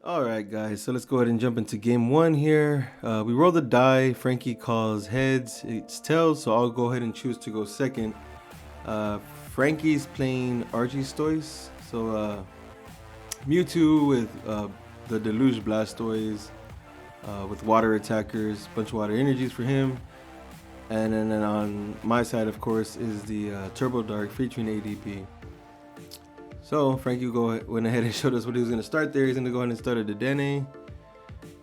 Alright guys, so let's go ahead and jump into game one here. We roll the die. Frankie calls heads, it's tails, so I'll go ahead and choose to go second. Frankie's playing ARCHIESTOISE, so Mewtwo with the Deluge Blastoise, with water attackers, bunch of water energies for him. And then on my side, of course, is the Turbo Dark featuring ADP. So Frankie went ahead and showed us what he was going to start there. He's going to go ahead and start a Dedenne.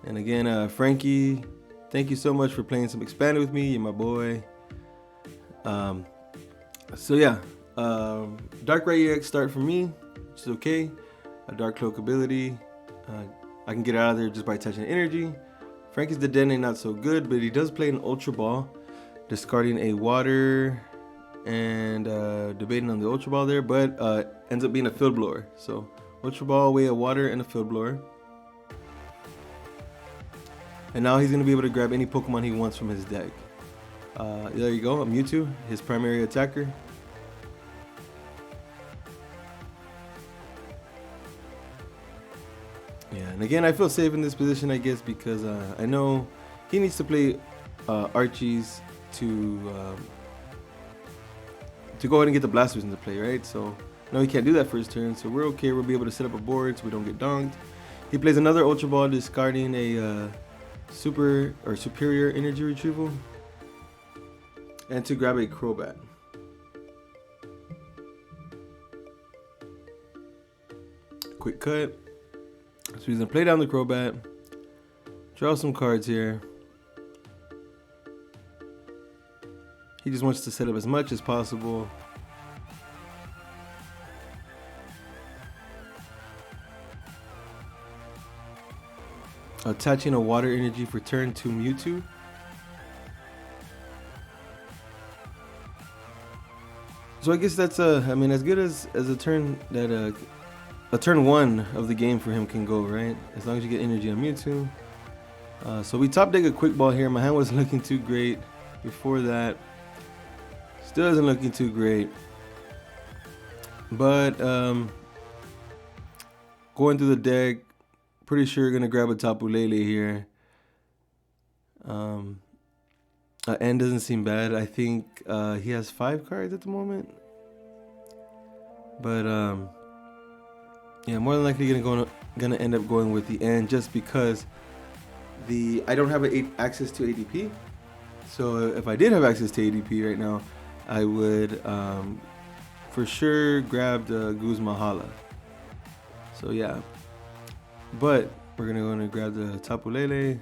And again, Frankie, thank you so much for playing some Expanded with me. You're my boy. So yeah, Dark Ray EX start for me, which is okay. A Dark Cloak ability. I can get out of there just by attaching energy. Frankie's Dedenne not so good, but he does play an Ultra Ball, discarding a water and debating on the Ultra Ball there, but ends up being a Field Blower. So Ultra Ball, away a water, and a Field Blower. And now he's going to be able to grab any Pokemon he wants from his deck. There you go, a Mewtwo, his primary attacker. Yeah, and again, I feel safe in this position, I guess, because I know he needs to play Archies to go ahead and get the Blastoise into play, right? So no, he can't do that for his turn, so we're okay. We'll be able to set up a board so we don't get donked. He plays another Ultra Ball, discarding a superior energy retrieval, and to grab a Crobat. Quick cut. So he's gonna play down the Crobat, draw some cards here. He just wants to set up as much as possible. Attaching a water energy for turn 2 Mewtwo. So I guess that's I mean, as good as a turn that a turn 1 of the game for him can go, right? As long as you get energy on Mewtwo. So we top deck a Quick Ball here. My hand wasn't looking too great before that. Still isn't looking too great. But going through the deck, pretty sure gonna grab a Tapu Lele here. N doesn't seem bad. I think he has 5 cards at the moment. But yeah, more than likely gonna end up going with the N, just because I don't have access to ADP. So if I did have access to ADP right now, I would for sure grab the Guzma Hala. So yeah, but we're gonna go and grab the Tapu Lele.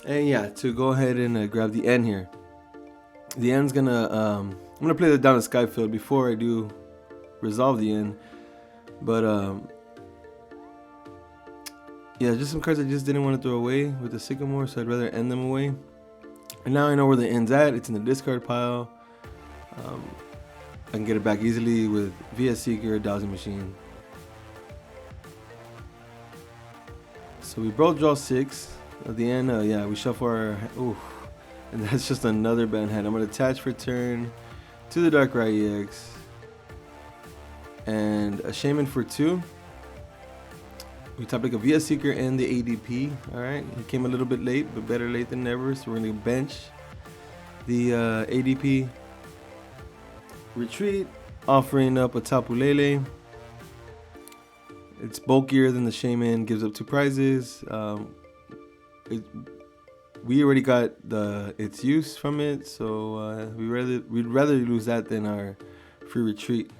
And yeah, to go ahead and grab the N here. The N's gonna I'm gonna play that down to Skyfield before I do resolve the N. But yeah, just some cards I just didn't want to throw away with the Sycamore, so I'd rather end them away. And now I know where the N's at. It's in the discard pile. I can get it back easily with VS Seeker, Dowsing Machine. So we both draw 6. At the end, yeah, we shuffle our... Ooh, and that's just another bad hand. I'm going to attach for turn to the Dark Ray EX. And a Shaman for 2. We top deck a VS Seeker and the ADP. Alright, he came a little bit late, but better late than never. So we're going to bench the ADP. Retreat, offering up a Tapu Lele. It's bulkier than the Shaman, gives up 2 prizes. We already got its use from it, so we'd rather lose that than our free retreat.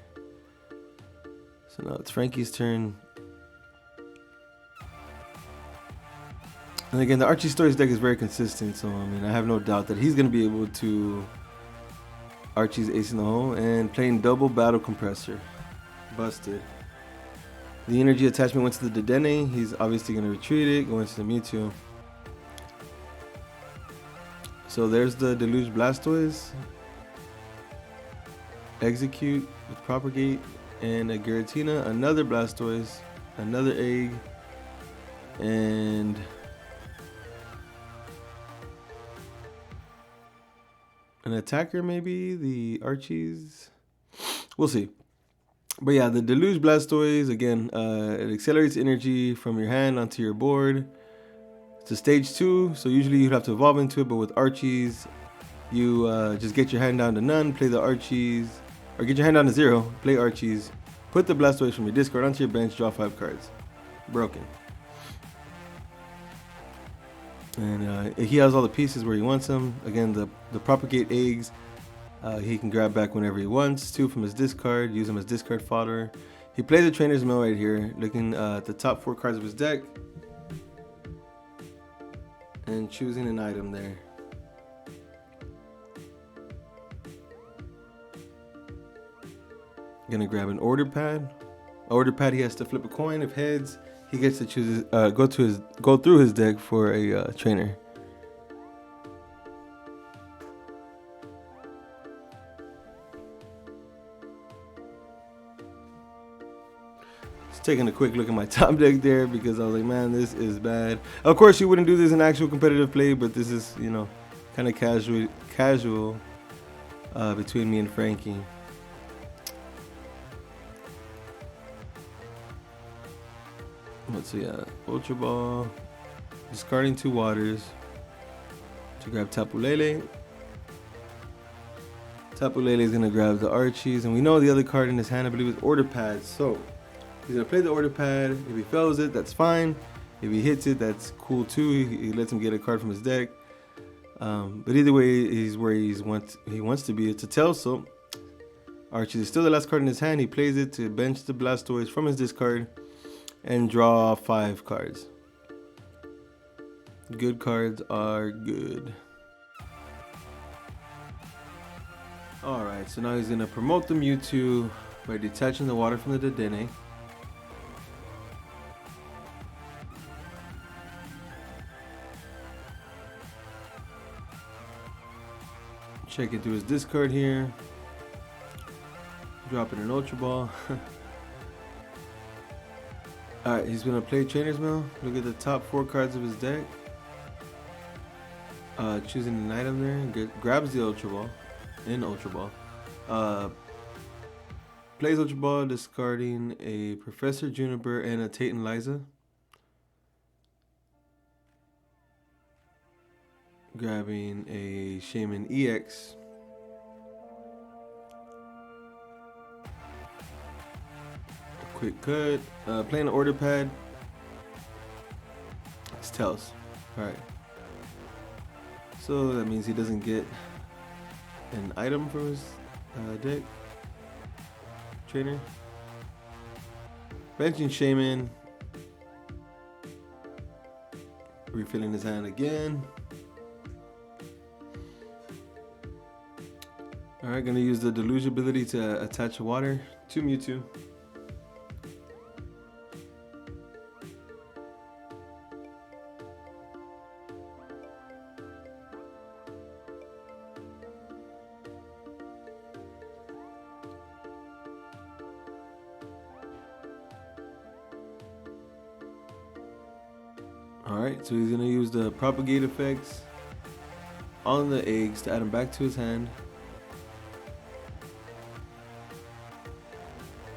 So now it's Frankie's turn. And again, the ARCHIESTOISE deck is very consistent, so I mean, I have no doubt that he's going to be able to Archie's ace in the hole, and playing double Battle Compressor. Busted. The energy attachment went to the Dedenne. He's obviously going to retreat it, go into the Mewtwo. So there's the Deluge Blastoise. Execute with Propagate and a Giratina, another Blastoise, another egg, and an attacker, maybe the Archies. We'll see. But yeah, the Deluge Blastoise, again, it accelerates energy from your hand onto your board. It's a stage 2, so usually you'd have to evolve into it, but with Archies, you just get your hand down to none, play the Archies, or get your hand down to 0, play Archies, put the Blastoise from your discard onto your bench, draw 5 cards. Broken. And he has all the pieces where he wants them. Again, the Propagate Eggs, he can grab back whenever he wants. 2 from his discard, use them as discard fodder. He plays the Trainer's Mill right here, looking at the top 4 cards of his deck and choosing an item there. Gonna grab an order pad. Order pad, he has to flip a coin. If heads, he gets to choose go through his deck for a trainer. Just taking a quick look at my top deck there because I was like, man, this is bad. Of course, you wouldn't do this in actual competitive play, but this is, you know, kind of casual between me and Frankie. Let's see, Ultra Ball, discarding 2 waters to grab Tapu Lele. Tapu Lele is going to grab the Archies, and we know the other card in his hand, I believe, is Order Pad. So he's going to play the Order Pad. If he fails it, that's fine. If he hits it, that's cool too. He lets him get a card from his deck. But either way, he's where he wants to be. It's a tail, so Archies is still the last card in his hand. He plays it to bench the Blastoise from his discard and draw 5 cards. Good cards are good. Alright, so now he's going to promote the Mewtwo by detaching the water from the Dedenne. Check it through his discard here. Dropping an Ultra Ball. Alright, he's going to play Trainer's Mill. Look at the top 4 cards of his deck. Choosing an item there. Grabs the Ultra Ball. Plays Ultra Ball, discarding a Professor Juniper and a Tate and Liza. Grabbing a Shaman EX. Quick cut. Playing an Order Pad. It's Tails. Alright. So that means he doesn't get an item from his deck. Trainer. Benching Shaman. Refilling his hand again. Alright, gonna use the Deluge ability to attach water to Mewtwo. Alright, so he's going to use the Propagate effects on the eggs to add them back to his hand.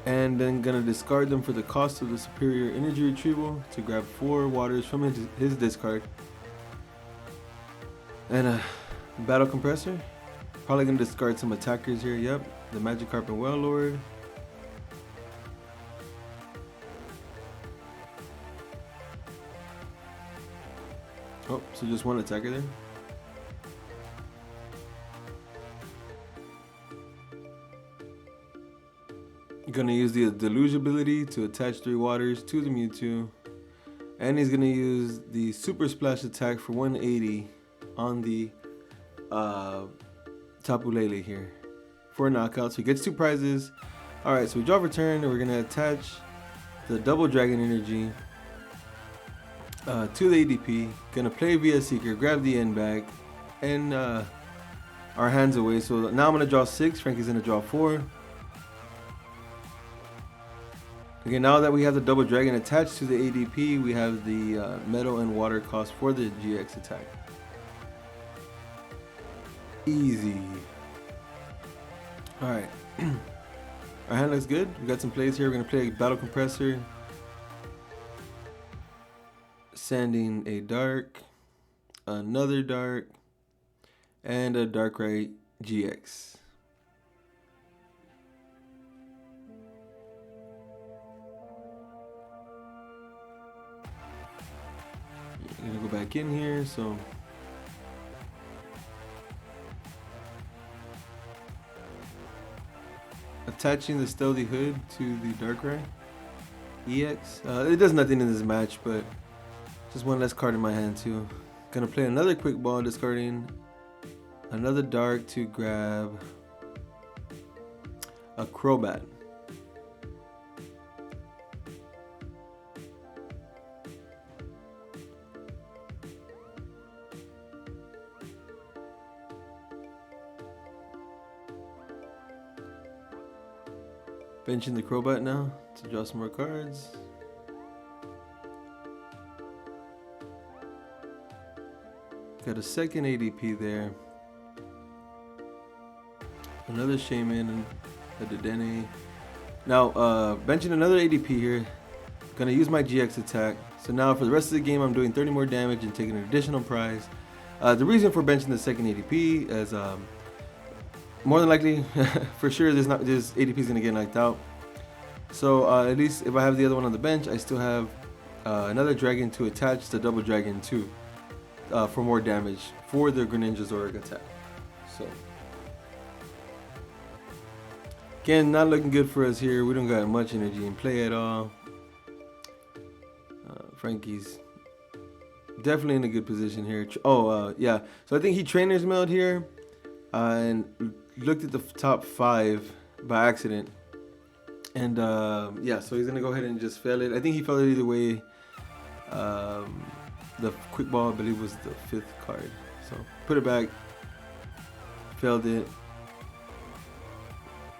And then going to discard them for the cost of the Superior Energy Retrieval to grab 4 waters from his discard. And a Battle Compressor. Probably going to discard some attackers here, yep. The Magikarp and Wailord. Oh, so just one attacker there. Gonna use the Deluge ability to attach 3 waters to the Mewtwo. And he's gonna use the Super Splash attack for 180 on the Tapu Lele here for a knockout. So he gets 2 prizes. Alright, so we draw return and we're gonna attach the Double Dragon Energy to the ADP. Gonna play via Seeker, grab the end back, and our hands away. So now I'm gonna draw 6. Frankie's gonna draw 4. Again, now that we have the Double Dragon attached to the ADP, we have the metal and water cost for the GX attack. Easy. Alright. Our hand looks good. We got some plays here. We're going to play a Battle Compressor. Sanding a Dark. Another Dark. And a Darkrai GX. I'm going to go back in here. So attaching the Stealthy Hood to the Darkrai EX. It does nothing in this match, but just one less card in my hand too. Gonna play another Quick Ball, discarding another Dark to grab a Crobat. Benching the Crobat now to draw some more cards. Got a second ADP there. Another Shaman, a Dedenne. Now, benching another ADP here. Gonna use my GX attack. So now for the rest of the game, I'm doing 30 more damage and taking an additional prize. The reason for benching the second ADP is more than likely, for sure, this ADP is gonna get knocked out. So at least if I have the other one on the bench, I still have another dragon to attach the double dragon to for more damage for the Greninja Zoroark attack. So again, not looking good for us here. We don't got much energy in play at all. Frankie's definitely in a good position here. Yeah. So I think he trainers mailed here and looked at the top 5 by accident, and yeah, so he's gonna go ahead and just fail it. I think he failed it either way. The Quick Ball, I believe, was the 5th card, so put it back. Failed it.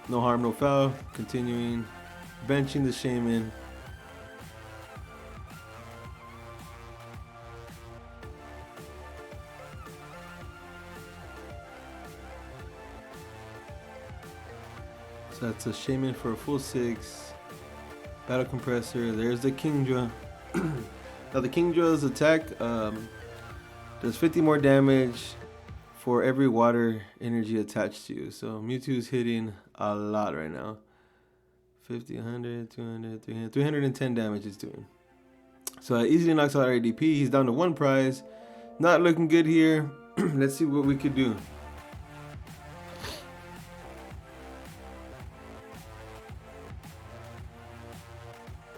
No harm, no foul. Continuing, benching the Shaman. So that's a Shaman for a full 6. Battle Compressor. There's the Kingdra. Now the Kingdra's attack does 50 more damage for every water energy attached to you. So Mewtwo's hitting a lot right now. 50, 100, 200, 300, 310 damage is doing. So easily knocks out our ADP. He's down to 1 prize. Not looking good here. Let's see what we could do.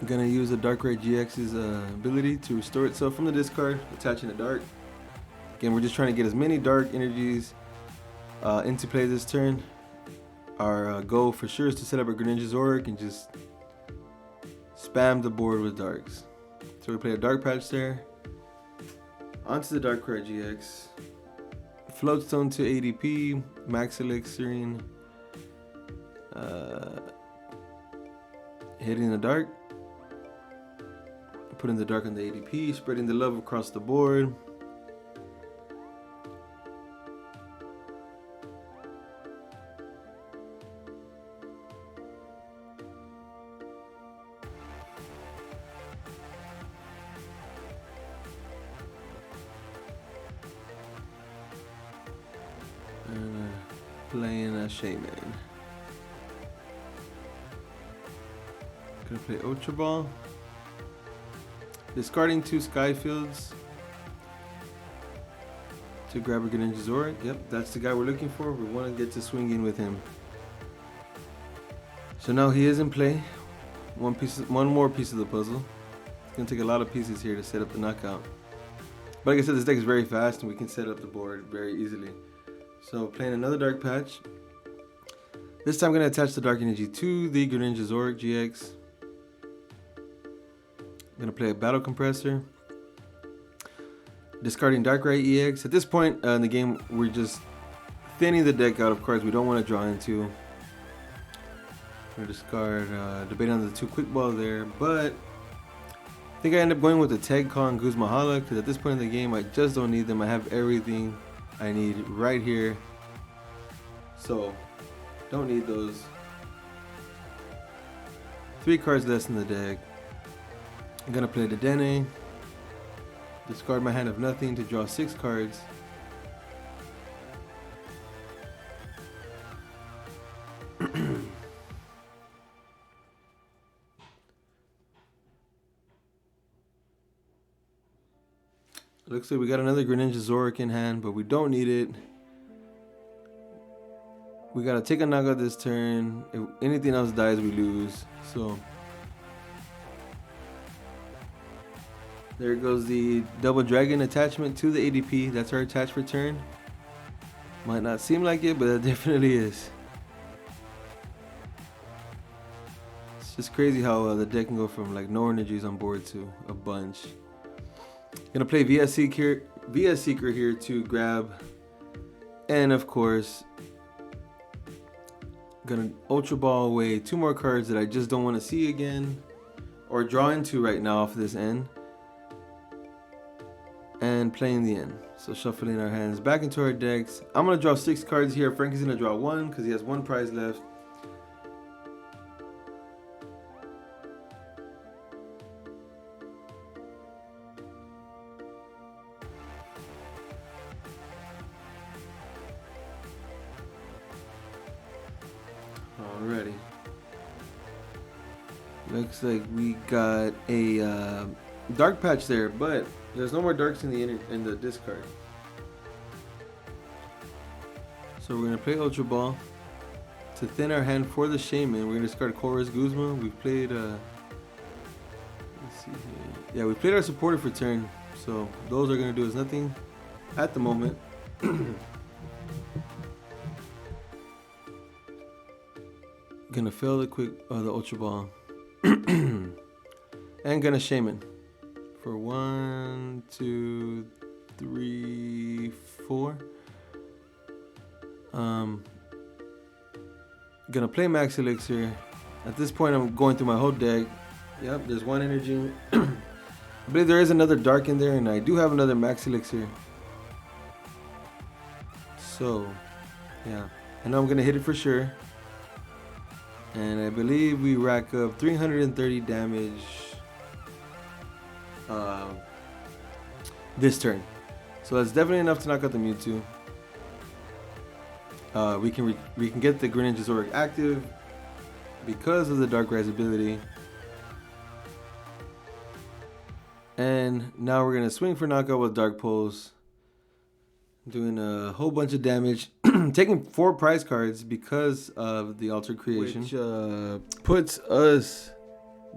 I'm gonna use a Darkrai GX's ability to restore itself from the discard, attaching a Dark. Again, we're just trying to get as many Dark energies into play this turn. Our goal for sure is to set up a Greninja Zoroark and just spam the board with Darks. So we play a Dark Patch there. Onto the Darkrai GX. Floatstone to ADP, Max Elixiring. Hitting the Dark. Putting the Dark on the ADP, spreading the love across the board. And playing a Shaman. Gonna play Ultra Ball. Discarding 2 Skyfields to grab a Greninja Zoroark. Yep, that's the guy we're looking for. We want to get to swinging with him. So now he is in play. One more piece of the puzzle. It's gonna take a lot of pieces here to set up the knockout. But like I said, this deck is very fast and we can set up the board very easily. So playing another Dark Patch. This time I'm gonna attach the Dark Energy to the Greninja Zoroark GX. I'm gonna play a Battle Compressor. Discarding Darkrai EX. At this point in the game, we're just thinning the deck out of cards we don't want to draw into. I'm gonna discard, debate on the 2 Quick Ball there, but I think I end up going with the Tag Con Guzmahala because at this point in the game, I just don't need them. I have everything I need right here. So Don't need those. 3 cards less in the deck. I'm gonna play the Dene. Discard my hand of nothing to draw 6 cards. Looks like we got another Greninja Zoroark in hand, but we don't need it. We gotta take a knockout this turn. If anything else dies, we lose. So there goes the double dragon attachment to the ADP. That's our attach for turn. Might not seem like it, but it definitely is. It's just crazy how the deck can go from like no energies on board to a bunch. Gonna play VS Seeker here to grab, and of course, gonna Ultra Ball away 2 more cards that I just don't want to see again, or draw into right now off this end, and playing the end. So shuffling our hands back into our decks. I'm gonna draw 6 cards here. Frankie's gonna draw 1 because he has 1 prize left. Alrighty. Looks like we got a dark patch there, but there's no more darks in the discard. So we're gonna play Ultra Ball to thin our hand for the Shaman. We're gonna discard Chorus Guzma. We've played let's see here. Yeah, we played our supporter for turn, so those are gonna do us nothing at the moment. Gonna fail the Ultra Ball. And gonna Shaman for 1, 2, 3, 4. Gonna play Max Elixir. At this point, I'm going through my whole deck. Yep, there's 1 energy. I believe there is another dark in there, and I do have another Max Elixir. So, yeah. And I'm gonna hit it for sure. And I believe we rack up 330 damage this turn. So that's definitely enough to knock out the Mewtwo. We can get the Greninja Zoroark active because of the Dark Rise ability. And now we're gonna swing for knockout with Dark Pulse, doing a whole bunch of damage, taking 4 prize cards because of the Altered Creation, which puts us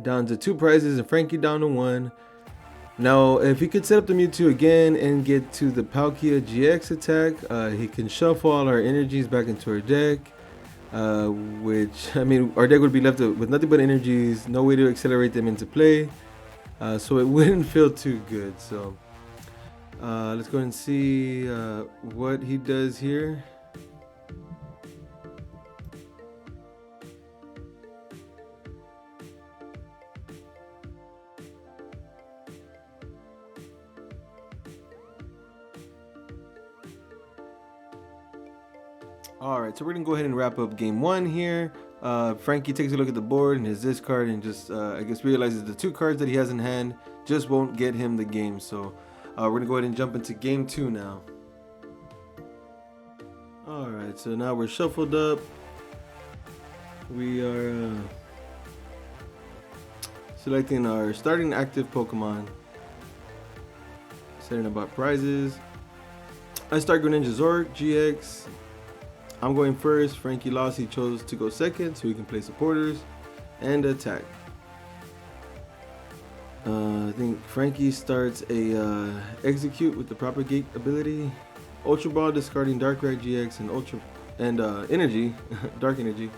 down to 2 prizes and Frankie down to 1. Now, if he could set up the Mewtwo again and get to the Palkia GX attack, he can shuffle all our energies back into our deck, which, I mean, our deck would be left with nothing but energies, no way to accelerate them into play, so it wouldn't feel too good. So let's go ahead and see what he does here. Alright, so we're going to go ahead and wrap up game 1 here. Frankie takes a look at the board and his discard and just, I guess, realizes the 2 cards that he has in hand just won't get him the game. So we're going to go ahead and jump into game 2 now. Alright, so now we're shuffled up. We are selecting our starting active Pokemon. Setting about prizes. I start Greninja Zoroark GX. I'm going first. Frankie lost. He chose to go second so he can play supporters and attack. I think Frankie starts a execute with the propagate ability. Ultra Ball, discarding Darkrai GX and energy, dark energy.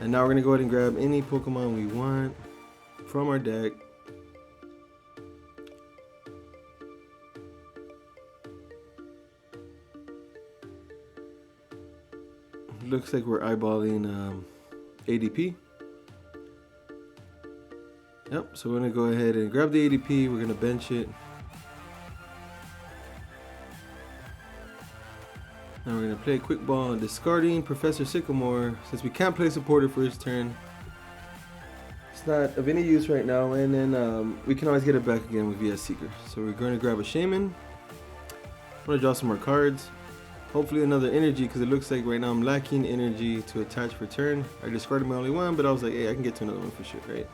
And now we're gonna go ahead and grab any Pokemon we want from our deck. Looks like we're eyeballing ADP. Yep, so we're gonna go ahead and grab the ADP. We're gonna bench it. Now we're gonna play a quick ball, discarding Professor Sycamore since we can't play supporter for his turn. It's not of any use right now, and then we can always get it back again with VS Seeker. So we're going to grab a Shaman. I'm gonna draw some more cards. Hopefully another energy, because it looks like right now I'm lacking energy to attach for turn. I discarded my only one, but I was like, hey, I can get to another one for sure, right?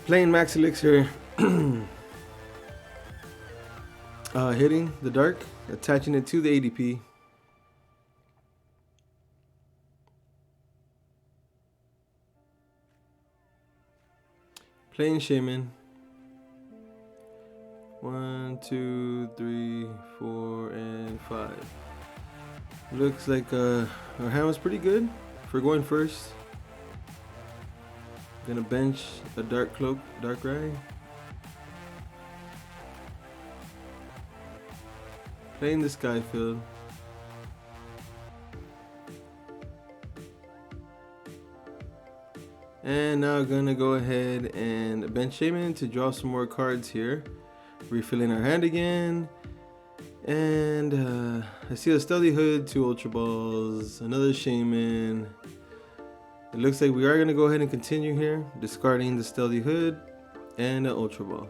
Playing Max Elixir. Hitting the dark, attaching it to the ADP. Playing Shaman. 1, 2, 3, 4, and 5. Looks like our hand was pretty good for going first. Gonna bench a Dark Cloak, Dark Rai. Playing the Skyfield. And now gonna go ahead and bench Shaman to draw some more cards here. Refilling our hand again. And I see a Stealthy Hood, 2 Ultra Balls, another Shaman. It looks like we are gonna go ahead and continue here, discarding the Stealthy Hood and an Ultra Ball.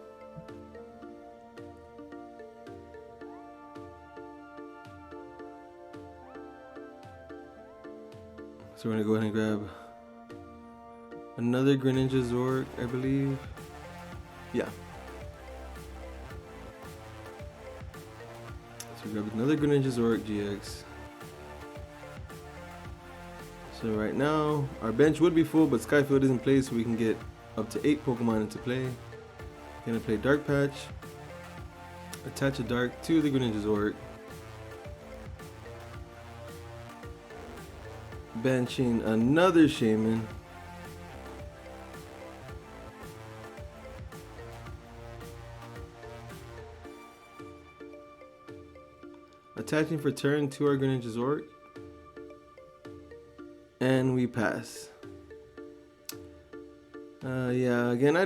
So we're gonna go ahead and grab another Greninja Zork, I believe. Yeah. So we grab another Greninja Zork GX. So right now, our bench would be full, but Skyfield is in place, so we can get up to 8 Pokemon into play. Gonna play Dark Patch. Attach a Dark to the Greninja Zork. Benching another Shaman. Attaching for turn to our Greninja Zork. And we pass. Yeah, again, I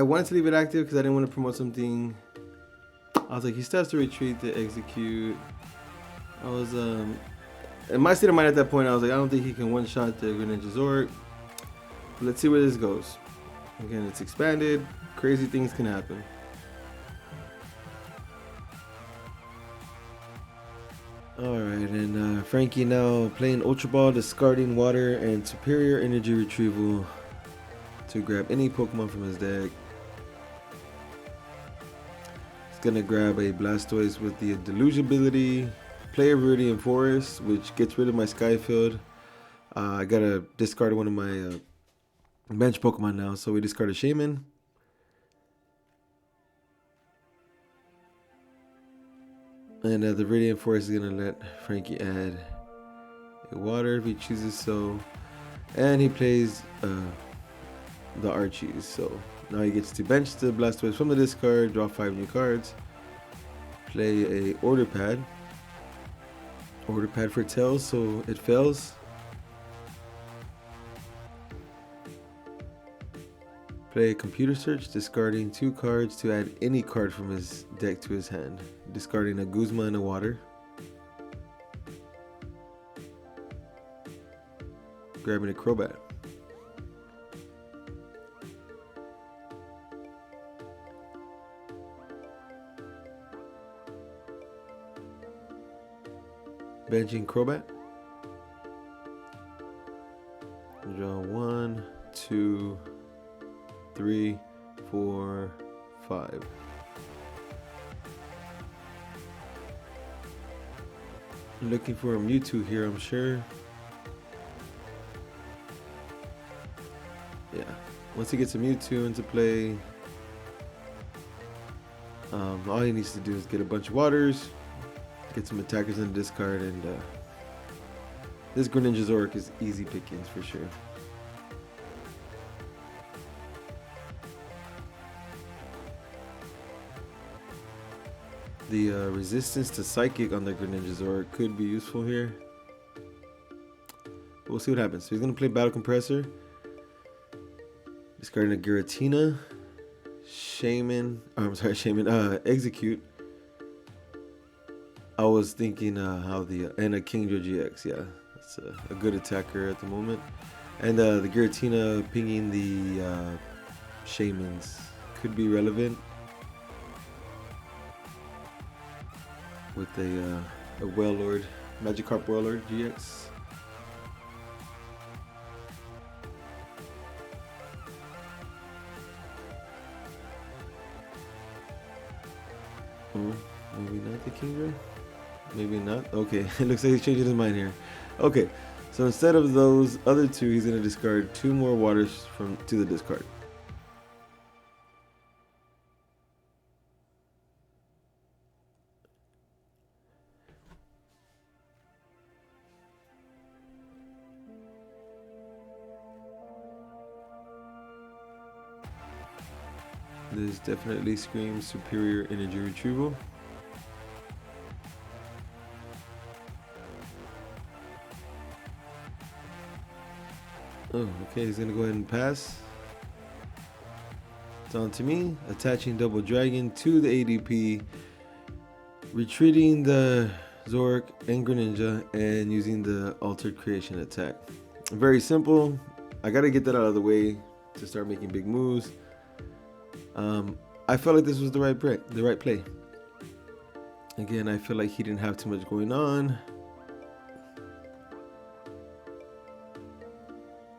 wanted to leave it active because I didn't want to promote something. I was like, he still has to retreat to execute. I was, in my state of mind at that point, I was like, I don't think he can one-shot the Greninja Zork. But let's see where this goes. Again, it's expanded. Crazy things can happen. Alright, and Frankie now playing Ultra Ball, discarding Water and Superior Energy Retrieval to grab any Pokemon from his deck. He's gonna grab a Blastoise with the Deluge ability, play a Viridian Forest, which gets rid of my Skyfield. I gotta discard one of my bench Pokemon now, so we discard a Shaman. And the Viridian Forest is going to let Frankie add a Water if he chooses so. And he plays the Archies. So now he gets to bench the Blastoise from the discard, draw 5 new cards. Play a Order Pad. Order Pad for Tails, so it fails. Play a Computer Search, discarding 2 cards to add any card from his deck to his hand. Discarding a Guzma and a Water. Grabbing a Crobat. Benching Crobat. Draw 1, 2, 3, 4, 5. Looking for a Mewtwo here, I'm sure. Yeah, once he gets a Mewtwo into play, all he needs to do is get a bunch of Waters, get some attackers in the discard, and this Greninja Zork is easy pickings for sure. The resistance to Psychic on the Greninja Zork could be useful here. But we'll see what happens. So he's going to play Battle Compressor. Discarding a Giratina. Execute. I was thinking how and a Kingdra GX, yeah, it's a good attacker at the moment, and the Giratina pinging the Shamans could be relevant with a Wailord, Magikarp Wailord GX. Oh, maybe not the Kingdra. Maybe not. Okay, it looks like he's changing his mind here. Okay, so instead of those other two, he's gonna discard 2 more waters to the discard. This definitely screams superior energy retrieval. Oh, okay, he's gonna go ahead and pass. It's on to me. Attaching Double Dragon to the ADP, retreating the Zork and Greninja, and using the Altered Creation attack. Very simple. I gotta get that out of the way to start making big moves. I felt like this was the right play. Again, I feel like he didn't have too much going on.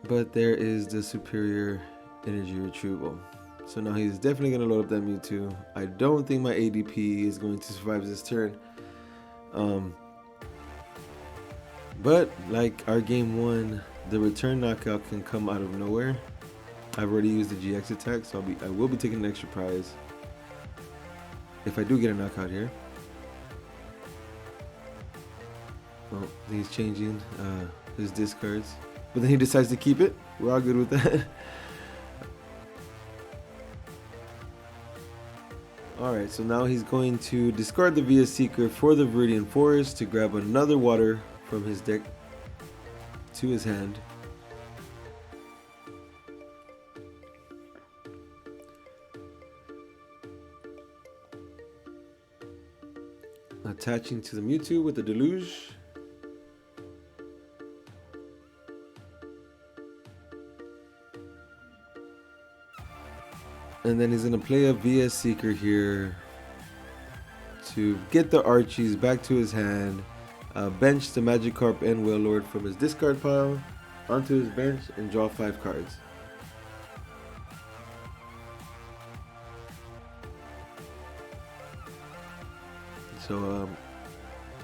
But there is the superior energy retrieval. So now he's definitely going to load up that Mewtwo. I don't think my ADP is going to survive this turn. But like our game 1, the return knockout can come out of nowhere. I've already used the GX attack, so I will be taking an extra prize if I do get a knockout here. Oh, he's changing his discards. But then he decides to keep it. We're all good with that. Alright, so now he's going to discard the Via Seeker for the Viridian Forest to grab another water from his deck to his hand. Attaching to the Mewtwo with the Deluge. And then he's going to play a VS Seeker here to get the Archies back to his hand, bench the Magikarp and Wailord from his discard pile onto his bench, and draw 5 cards. So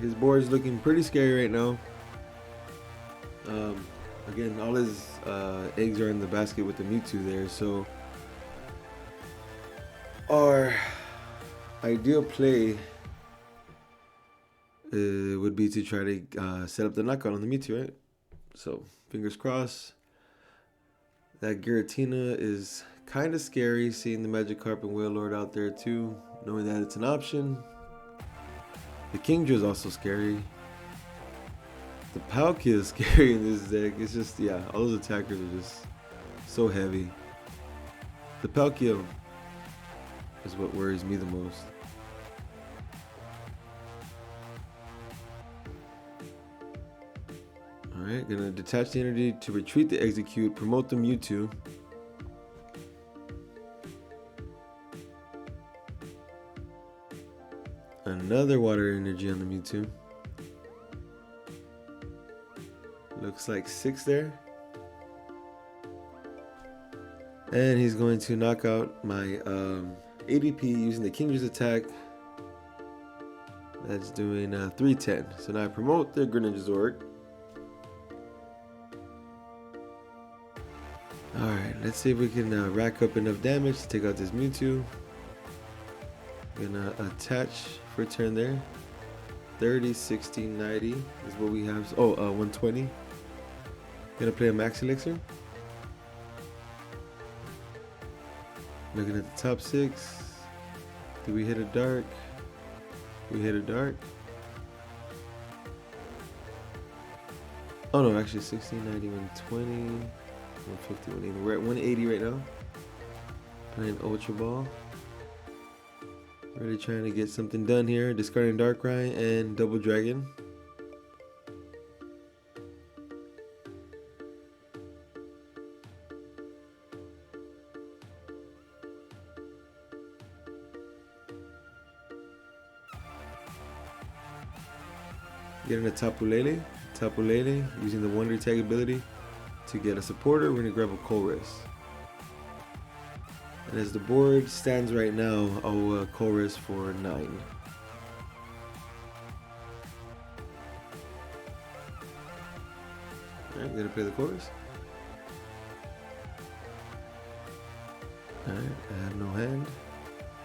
his board is looking pretty scary right now. Again, all his eggs are in the basket with the Mewtwo there, so our ideal play would be to try to set up the knockout on the Mewtwo, right? So fingers crossed. That Giratina is kind of scary, seeing the Magikarp and Wailord out there too, knowing that it's an option. The Kingdra is also scary. The Palkia is scary in this deck. It's just, yeah, all those attackers are just so heavy. The Palkia is what worries me the most. Alright, gonna detach the energy to retreat the execute, promote the Mewtwo. Another water energy on the Mewtwo. Looks like 6 there. And he's going to knock out my ADP using the Kingdra's attack. That's doing 310. So now I promote the Greninja Zork. Alright, let's see if we can rack up enough damage to take out this Mewtwo. Gonna attach for a turn there. 30, 60, 90 is what we have. Oh, 120. Gonna play a Max Elixir. Looking at the top 6. Do we hit a dark? We hit a dark. Oh no, actually 60, 90, 120, 150, 180. We're at 180 right now. Playing Ultra Ball. Really trying to get something done here. Discarding Darkrai and Double Dragon. Getting a Tapu Lele. Using the Wonder Tag ability to get a supporter. We're going to grab a Colress. And as the board stands right now, I'll Colress for 9. Alright, I'm going to play the Colress. Alright, I have no hand.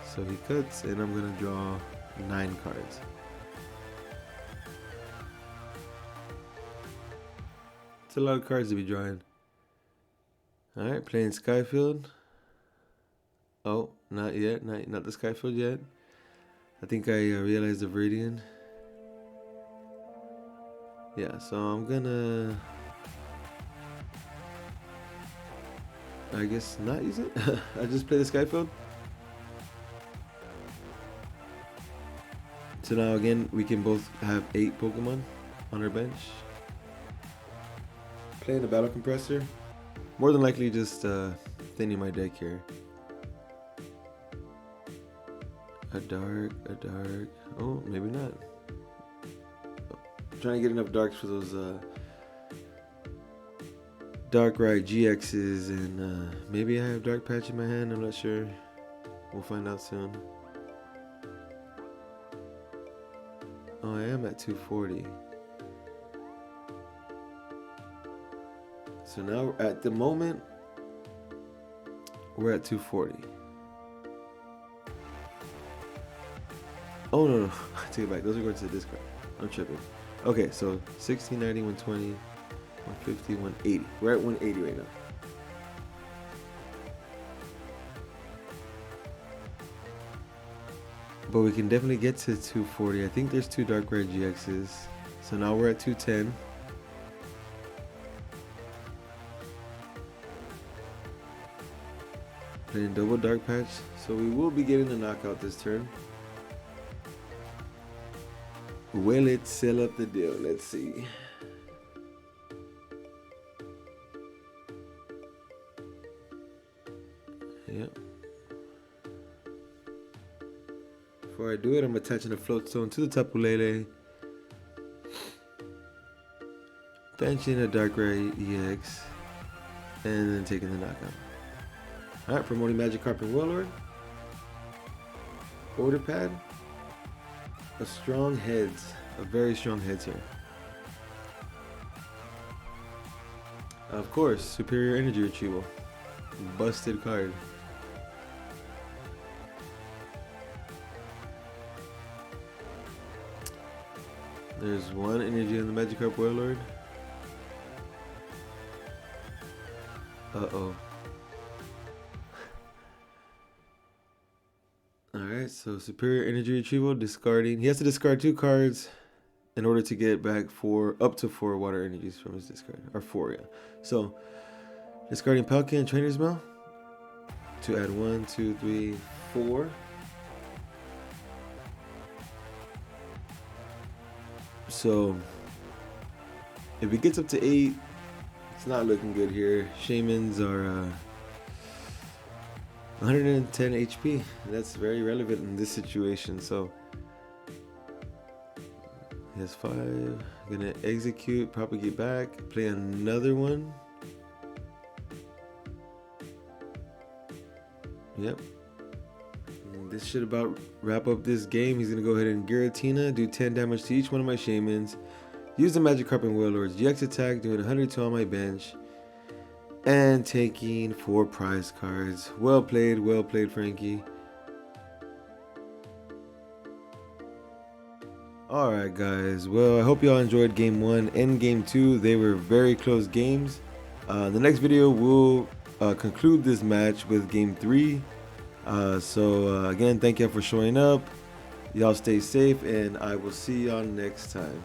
So he cuts, and I'm going to draw 9 cards. It's a lot of cards to be drawing. Alright, playing Skyfield. Oh, not yet. Not the Skyfield yet. I think I realized the Viridian. Yeah, so I'm gonna... I guess not use it. I just play the Skyfield. So now again, we can both have 8 Pokemon on our bench. Playing the Battle Compressor. More than likely just thinning my deck here. A dark. Oh, maybe not. I'm trying to get enough darks for those Darkrai GXs, and maybe I have Dark Patch in my hand. I'm not sure. We'll find out soon. Oh, I am at 240. So now, at the moment, we're at 240. Oh, no. I take it back. Those are going to the discard. I'm tripping. Okay, so 60, 90, 120, 150, 180. We're at 180 right now. But we can definitely get to 240. I think there's 2 Darkrai GXs. So now we're at 210. Playing double Dark Patch. So we will be getting a knockout this turn. Will it seal up the deal? Let's see. Yep. Before I do it, I'm attaching a float stone to the Tapu Lele. Benching a Darkrai EX. And then taking the knockout. Alright, promoting Magikarp and Wailord. Order pad. A strong heads. A very strong heads here. Of course, Superior Energy Retrieval. Busted card. There's 1 energy on the Magikarp Wailord. Uh-oh. Alright, so Superior Energy Retrieval, discarding. He has to discard 2 cards in order to get back up to 4 water energies from his discard. Or 4, yeah. So, discarding Palkia and Trainer's Mail to add 1, 2, 3, 4. So, if it gets up to 8, it's not looking good here. Shamans are 110 HP. That's very relevant in this situation. So he has 5. Gonna execute, propagate back, play another one. Yep. This should about wrap up this game. He's gonna go ahead and Giratina, do 10 damage to each one of my Shamans. Use the Magikarp and Wailord's GX attack, doing 102 on my bench. And taking 4 prize cards. Well played, Frankie. Alright guys, well I hope y'all enjoyed game 1 and game 2. They were very close games. The next video will conclude this match with game 3. Again, thank y'all for showing up. Y'all stay safe and I will see y'all next time.